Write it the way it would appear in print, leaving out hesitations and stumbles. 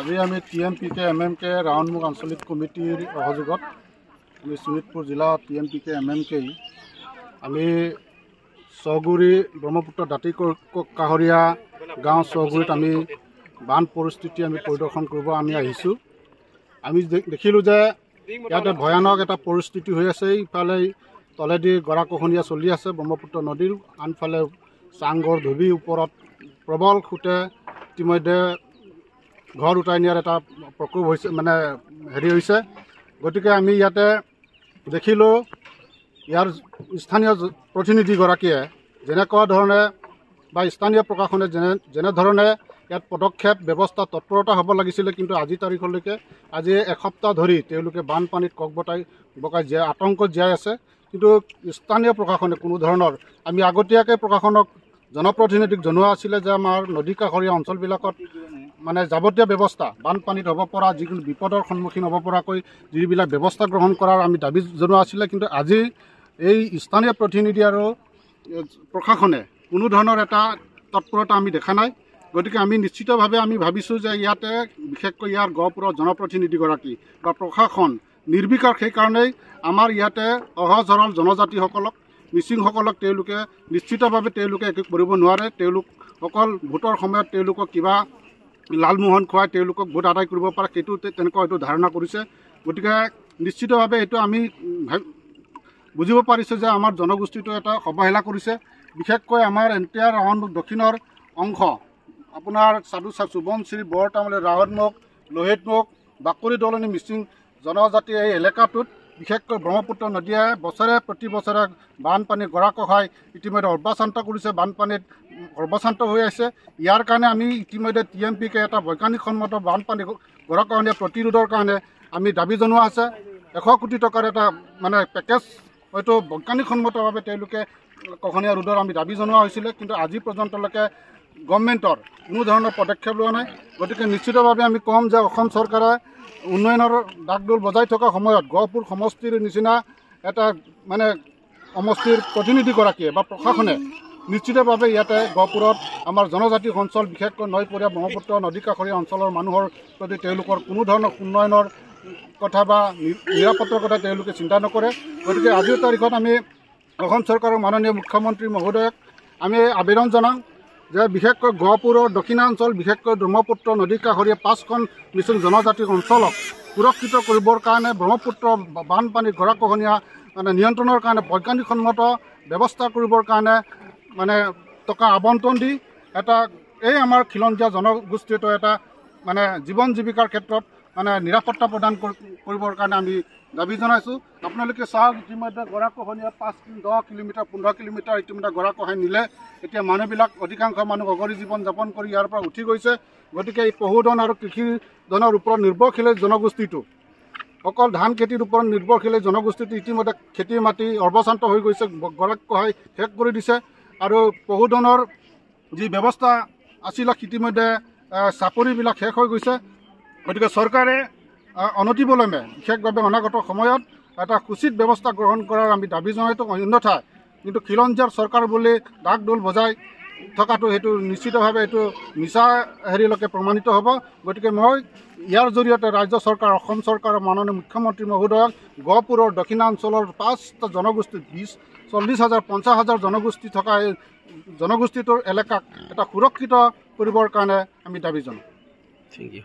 আজি আমি TMPK MMK ৰাউণ্ডমুখ আঞ্চলিক কমিটিৰ সহযোগত আমি শোণিতপুৰ জিলা TMPK MMK আমি চগুৰি ব্ৰহ্মপুত্ৰ দাঁতি কাষৰীয়া গাঁও চগুৰিত আমি বান পৰিস্থিতি আমি পৰিদৰ্শন কৰিব আমি আহিছোঁ। আমি দেখিলোঁ যে ইয়াতে ভয়ানক এটা পৰিস্থিতি হৈ আছে। ইফালে তলেদি গৰাখহনীয়া চলি আছে ব্ৰহ্মপুত্ৰ নদীৰ, আনফালে চাংঘৰ ধুবি ওপৰত প্ৰবল সোঁতে ইতিমধ্যে ঘৰ উটাই নিয়াৰ এটা প্ৰকোপ হৈছে, মানে হেৰি হৈছে। গতিকে আমি ইয়াতে দেখিলোঁ ইয়াৰ স্থানীয় প্ৰতিনিধিগৰাকীয়ে যেনেকুৱা ধৰণে বা স্থানীয় প্ৰশাসনে যেনেধৰণে ইয়াত পদক্ষেপ ব্যৱস্থা তৎপৰতা হ'ব লাগিছিলে, কিন্তু আজি তাৰিখলৈকে আজি এসপ্তাহ ধৰি তেওঁলোকে বানপানীত বকাই আতংকত জীয়াই আছে। কিন্তু স্থানীয় প্ৰশাসনে কোনো ধৰণৰ, আমি আগতীয়াকৈ প্ৰশাসনক জনপ্ৰতিনিধিক জনোৱা আছিলে যে আমাৰ নদী কাষৰীয়া অঞ্চলবিলাকত মানে যাৱতীয় ব্যৱস্থা বানপানীত হ'ব পৰা যিকোনো বিপদৰ সন্মুখীন হ'ব পৰাকৈ যিবিলাক ব্যৱস্থা গ্ৰহণ কৰাৰ আমি দাবী জনোৱা আছিলে। কিন্তু আজি এই স্থানীয় প্ৰতিনিধি আৰু প্ৰশাসনে কোনো ধৰণৰ এটা তৎপৰতা আমি দেখা নাই। গতিকে আমি নিশ্চিতভাৱে আমি ভাবিছোঁ যে ইয়াতে বিশেষকৈ ইয়াৰ গহপুৰৰ জনপ্ৰতিনিধিগৰাকী বা প্ৰশাসন নিৰ্বিকাৰ। সেইকাৰণেই আমাৰ ইয়াতে সহজ সৰল জনজাতিসকলক, মিচিংসকলক তেওঁলোকে নিশ্চিতভাৱে তেওঁলোকে একো কৰিব নোৱাৰে। তেওঁলোক অকল ভোটৰ সময়ত তেওঁলোকক কিবা লালমোহন খুৱাই তেওঁলোকক ভোট আদায় কৰিব পাৰে, সেইটো তেনেকুৱা এইটো ধাৰণা কৰিছে। গতিকে নিশ্চিতভাৱে এইটো আমি বুজিব পাৰিছোঁ যে আমাৰ জনগোষ্ঠীটো এটা অৱহেলা কৰিছে। বিশেষকৈ আমাৰ এণ্টায়াৰ ৰাউণ্ডমুখ দক্ষিণৰ অংশ আপোনাৰ সুবনশ্ৰী, বৰতামুলী, ৰাৱণমুখ, লোহিতমুখ, বাকৰি দলনি মিচিং জনজাতি এই এলেকাটোত বিশেষকৈ ব্ৰহ্মপুত্ৰ নদীয়ে প্ৰতি বছৰে বানপানী গৰাখহাই ইতিমধ্যে সৰ্বাশান্ত কৰিছে, বানপানীত সৰ্বশান্ত হৈ আছে। ইয়াৰ কাৰণে আমি ইতিমধ্যে TMPK এটা বৈজ্ঞানিকসন্মত বানপানী গৰাখহনীয়া প্ৰতিৰোধৰ কাৰণে আমি দাবী জনোৱা আছে। 100 কোটি টকাৰ এটা মানে পেকেজ হয়তো বৈজ্ঞানিকসন্মতভাৱে তেওঁলোকে খহনীয়া ৰোধৰ আমি দাবী জনোৱা হৈছিলে, কিন্তু আজি পৰ্যন্তলৈকে গভৰ্ণমেণ্টৰ কোনো ধৰণৰ পদক্ষেপ লোৱা নাই। গতিকে নিশ্চিতভাৱে আমি ক'ম যে অসম চৰকাৰে উন্নয়নৰ ডাকডোল বজাই থকা সময়ত গহপুৰ সমষ্টিৰ নিচিনা এটা মানে সমষ্টিৰ প্ৰতিনিধিগৰাকীয়ে বা প্ৰশাসনে নিশ্চিতভাৱে ইয়াতে গহপুৰত আমাৰ জনজাতি অঞ্চল বিশেষকৈ নৈপৰীয়া ব্ৰহ্মপুত্ৰ নদী কাষৰীয়া অঞ্চলৰ মানুহৰ প্ৰতি তেওঁলোকৰ কোনো ধৰণৰ উন্নয়নৰ কথা বা নিৰাপত্তাৰ কথা তেওঁলোকে চিন্তা নকৰে। গতিকে আজিৰ তাৰিখত আমি অসম চৰকাৰৰ মাননীয় মুখ্যমন্ত্ৰী মহোদয়ক আমি আবেদন জনাওঁ যে বিশেষকৈ গহপুৰৰ দক্ষিণাঞ্চল, বিশেষকৈ ব্ৰহ্মপুত্ৰ নদী কাষৰীয়া 5খন মিচিং জনজাতিৰ অঞ্চলক সুৰক্ষিত কৰিবৰ কাৰণে ব্ৰহ্মপুত্ৰ বানপানী গৰাখহনীয়া মানে নিয়ন্ত্ৰণৰ কাৰণে বৈজ্ঞানিকসন্মত ব্যৱস্থা কৰিবৰ কাৰণে মানে টকা আবণ্টন দি এটা এই আমাৰ খিলঞ্জীয়া জনগোষ্ঠীটো এটা মানে জীৱন জীৱিকাৰ ক্ষেত্ৰত মানে নিৰাপত্তা প্ৰদান কৰিবৰ কাৰণে আমি দাবী জনাইছোঁ। আপোনালোকে চাওক ইতিমধ্যে গৰাখহনীয়া 10 কিলোমিটাৰ 15 কিলোমিটাৰ ইতিমধ্যে গৰাখহাই নিলে। এতিয়া মানুহবিলাক অধিকাংশ মানুহ অগৰী জীৱন যাপন কৰি ইয়াৰ পৰা উঠি গৈছে। গতিকে এই পশুধন আৰু কৃষিধনৰ ওপৰত নিৰ্ভৰশীল জনগোষ্ঠীটো, অকল ধান খেতিৰ ওপৰত নিৰ্ভৰশীল জনগোষ্ঠীটো ইতিমধ্যে খেতি মাটি সৰ্বশান্ত হৈ গৈছে, গৰাখহাই শেষ কৰি দিছে। আৰু পশুধনৰ যি ব্যৱস্থা আছিলে ইতিমধ্যে চাপৰিবিলাক শেষ হৈ গৈছে। গতিকে চৰকাৰে অনতিবিলম্বে বিশেষভাৱে অনাগত সময়ত এটা উচিত ব্যৱস্থা গ্ৰহণ কৰাৰ আমি দাবী জনাইছোঁ। অন্যথা কিন্তু খিলঞ্জীয়াৰ চৰকাৰ বুলি ডাকডোল বজাই থকাটো সেইটো নিশ্চিতভাৱে এইটো মিছা হেৰিলৈকে প্ৰমাণিত হ'ব। গতিকে মই ইয়াৰ জৰিয়তে ৰাজ্য চৰকাৰ, অসম চৰকাৰৰ মাননীয় মুখ্যমন্ত্ৰী মহোদয়ক গহপুৰৰ দক্ষিণাঞ্চলৰ 5টা জনগোষ্ঠী 40,000 50,000 জনগোষ্ঠী থকা এই জনগোষ্ঠীটোৰ এলেকাক এটা সুৰক্ষিত কৰিবৰ কাৰণে আমি দাবী জনাওঁ। Thank U.